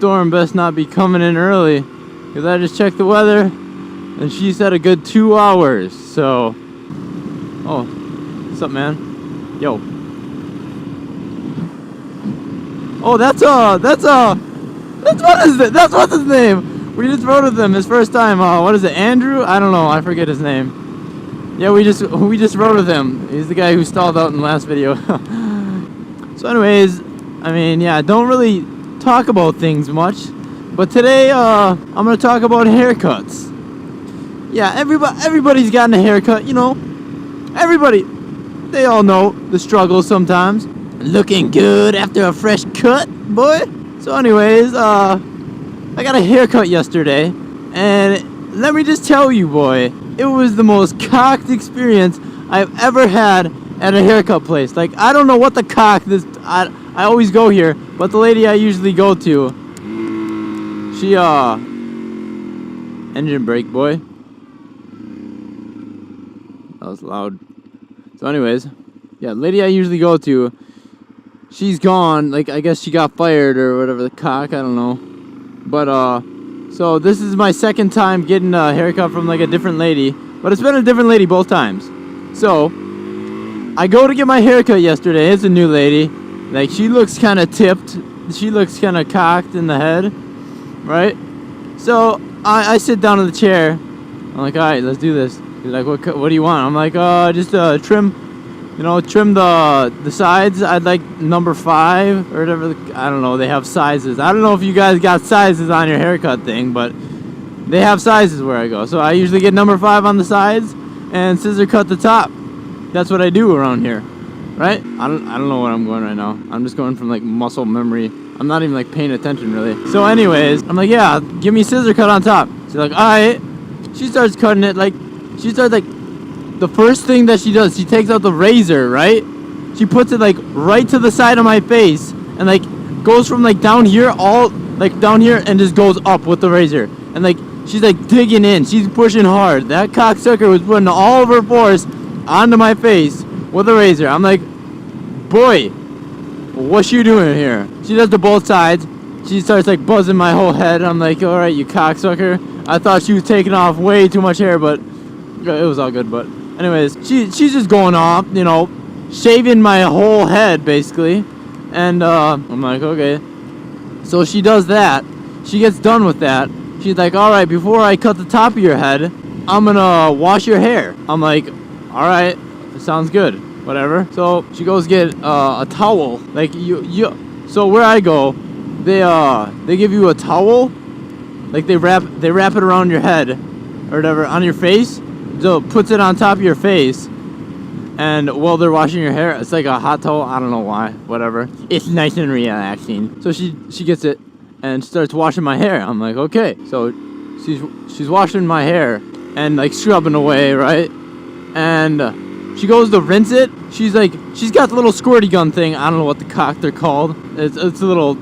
storm best not be coming in early, because I just checked the weather and she said a good 2 hours. So, oh, what's up, man? Yo. Oh, that's what's his name. We just rode with him his first time. What is it, Andrew? I don't know. I forget his name. Yeah, we just rode with him. He's the guy who stalled out in the last video. So, anyways, I mean, yeah, don't really talk about things much, but today I'm gonna talk about haircuts. Yeah, everybody's gotten a haircut, you know. Everybody, they all know the struggle sometimes. Looking good after a fresh cut, boy. So anyways, I got a haircut yesterday, and let me just tell you, boy, it was the most cocked experience I've ever had at a haircut place. Like, I don't know what the cock this I always go here, but the lady I usually go to, she engine brake, boy. That was loud. So anyways, yeah, lady I usually go to, she's gone. Like, I guess she got fired or whatever, the cock, I don't know. But so this is my second time getting a haircut from like a different lady, but it's been a different lady both times. So I go to get my haircut yesterday. It's a new lady. Like, she looks kind of tipped. She looks kind of cocked in the head, right? So I sit down in the chair. I'm like, all right, let's do this. She's like, what do you want? I'm like, just trim, you know, trim the sides. I'd like number 5 or whatever. I don't know. They have sizes. I don't know if you guys got sizes on your haircut thing, but they have sizes where I go. So I usually get number 5 on the sides and scissor cut the top. That's what I do around here. Right? I don't know where I'm going right now. I'm just going from like muscle memory. I'm not even like paying attention really. So anyways, I'm like, yeah, give me scissor cut on top. She's like, alright. She starts cutting it. Like, she starts like, the first thing that she does, she takes out the razor, right? She puts it like right to the side of my face and like goes from like down here, all like down here, and just goes up with the razor. And like, she's like digging in. She's pushing hard. That cocksucker was putting all of her force onto my face with a razor. I'm like, boy, what's you doing here? She does to both sides. She starts like buzzing my whole head. I'm like, all right, you cocksucker. I thought she was taking off way too much hair, but it was all good. But anyways, she's just going off, you know, shaving my whole head basically. And I'm like, okay. So she does that. She gets done with that. She's like, all right, before I cut the top of your head, I'm gonna wash your hair. I'm like, all right, sounds good. Whatever. So she goes get a towel. Like, so where I go, they give you a towel. Like, they wrap it around your head or whatever, on your face. So puts it on top of your face, and while they're washing your hair, it's like a hot towel. I don't know why. Whatever. It's nice and relaxing. So she gets it and starts washing my hair. I'm like, okay. So she's washing my hair and like scrubbing away, right? And she goes to rinse it. She's got the little squirty gun thing. I don't know what the cock they're called. It's a little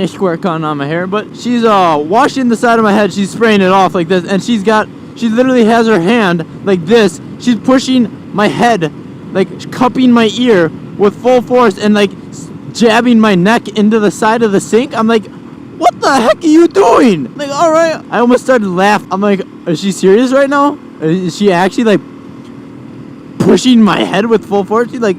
squirt gun on my hair. But she's washing the side of my head. She's spraying it off like this. And she literally has her hand like this. She's pushing my head, like cupping my ear with full force and like jabbing my neck into the side of the sink. I'm like, what the heck are you doing? Like, all right. I almost started to laugh. I'm like, is she serious right now? Is she actually like pushing my head with full force? She's like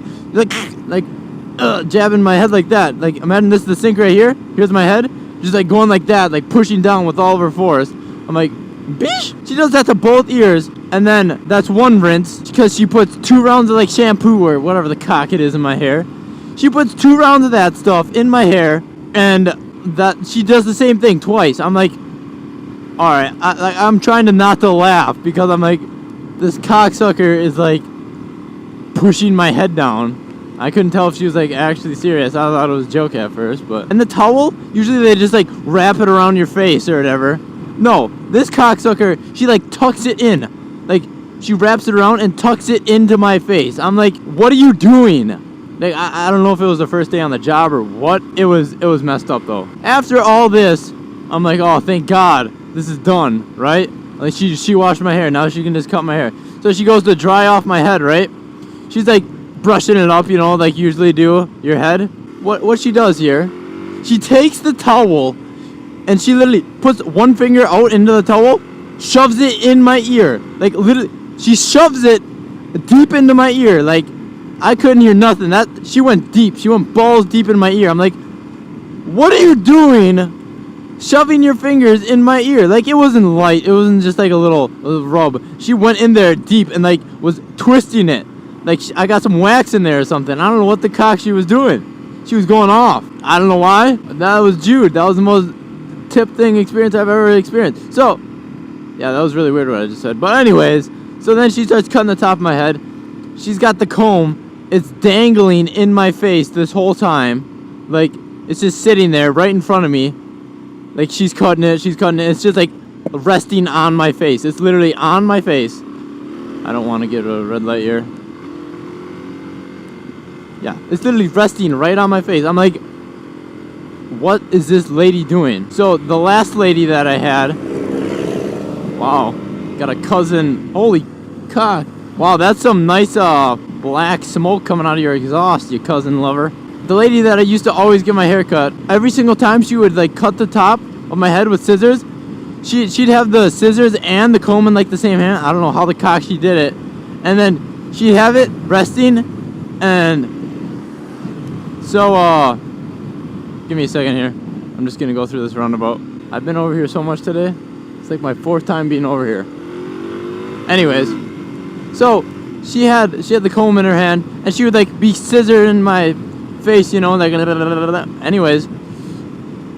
jabbing my head like that. Like, imagine this is the sink right here. Here's my head. Just like going like that, like pushing down with all of her force. I'm like, bitch. She does that to both ears. And then that's one rinse because she puts 2 rounds of like shampoo or whatever the cock it is in my hair. She puts 2 rounds of that stuff in my hair, and that she does the same thing twice. I'm like, all right. I'm trying to not to laugh because I'm like, this cocksucker is like pushing my head down. I couldn't tell if she was like actually serious. I thought it was a joke at first, but and the towel, usually they just like wrap it around your face or whatever. No, this cocksucker, she like tucks it in. Like, she wraps it around and tucks it into my face. I'm like, what are you doing? Like, I don't know if it was the first day on the job or what. It was messed up though. After all this, I'm like, oh, thank God, this is done, right? Like, she washed my hair. Now she can just cut my hair. So she goes to dry off my head, right? She's like brushing it up, you know, like you usually do your head. What she does here, she takes the towel, and she literally puts one finger out into the towel, shoves it in my ear. Like, literally, she shoves it deep into my ear. Like, I couldn't hear nothing. She went deep. She went balls deep in my ear. I'm like, what are you doing? Shoving your fingers in my ear. Like, it wasn't light. It wasn't just like a little rub. She went in there deep and like was twisting it. Like, I got some wax in there or something. I don't know what the cock she was doing. She was going off. I don't know why. That was Jude. That was the most tip thing experience I've ever experienced. So, yeah, that was really weird what I just said. But anyways, so then she starts cutting the top of my head. She's got the comb. It's dangling in my face this whole time. Like, it's just sitting there right in front of me. Like, she's cutting it. It's just like resting on my face. It's literally on my face. I don't want to get a red light here. Yeah, it's literally resting right on my face. I'm like, what is this lady doing? So the last lady that I had, wow, got a cousin. Holy cock. Wow, that's some nice black smoke coming out of your exhaust, you cousin lover. The lady that I used to always get my hair cut, every single time she would like cut the top of my head with scissors, she'd have the scissors and the comb in like the same hand. I don't know how the cock she did it. And then she'd have it resting, and so give me a second here. I'm just gonna go through this roundabout. I've been over here so much today. It's like my 4th time being over here. Anyways, so she had the comb in her hand, and she would like be scissoring my face, you know, like blah, blah, blah, blah. Anyways,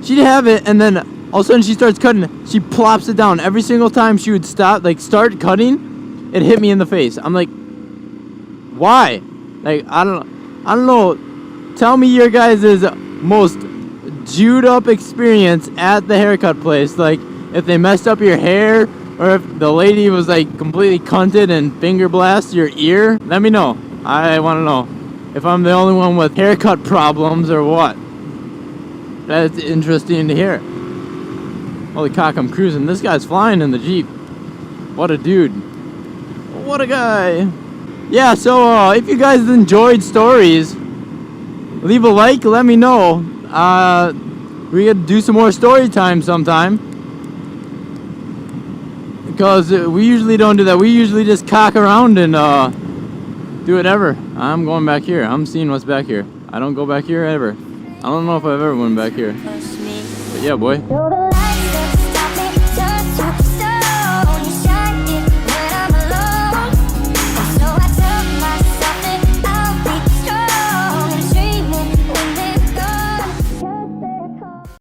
she'd have it, and then all of a sudden she starts cutting. She plops it down. Every single time she would start cutting, it hit me in the face. I'm like, why? Like, I don't know. Tell me your guys' most Jewed up experience at the haircut place. Like, if they messed up your hair, or if the lady was like completely cunted and finger blast your ear. Let me know. I want to know if I'm the only one with haircut problems or what. That's interesting to hear. Holy cock, I'm cruising. This guy's flying in the Jeep. What a dude. What a guy. Yeah, so if you guys enjoyed stories, leave a like, let me know. We could do some more story time sometime. Because we usually don't do that. We usually just cock around and do whatever. I'm going back here. I'm seeing what's back here. I don't go back here ever. I don't know if I've ever went back here. But yeah, boy.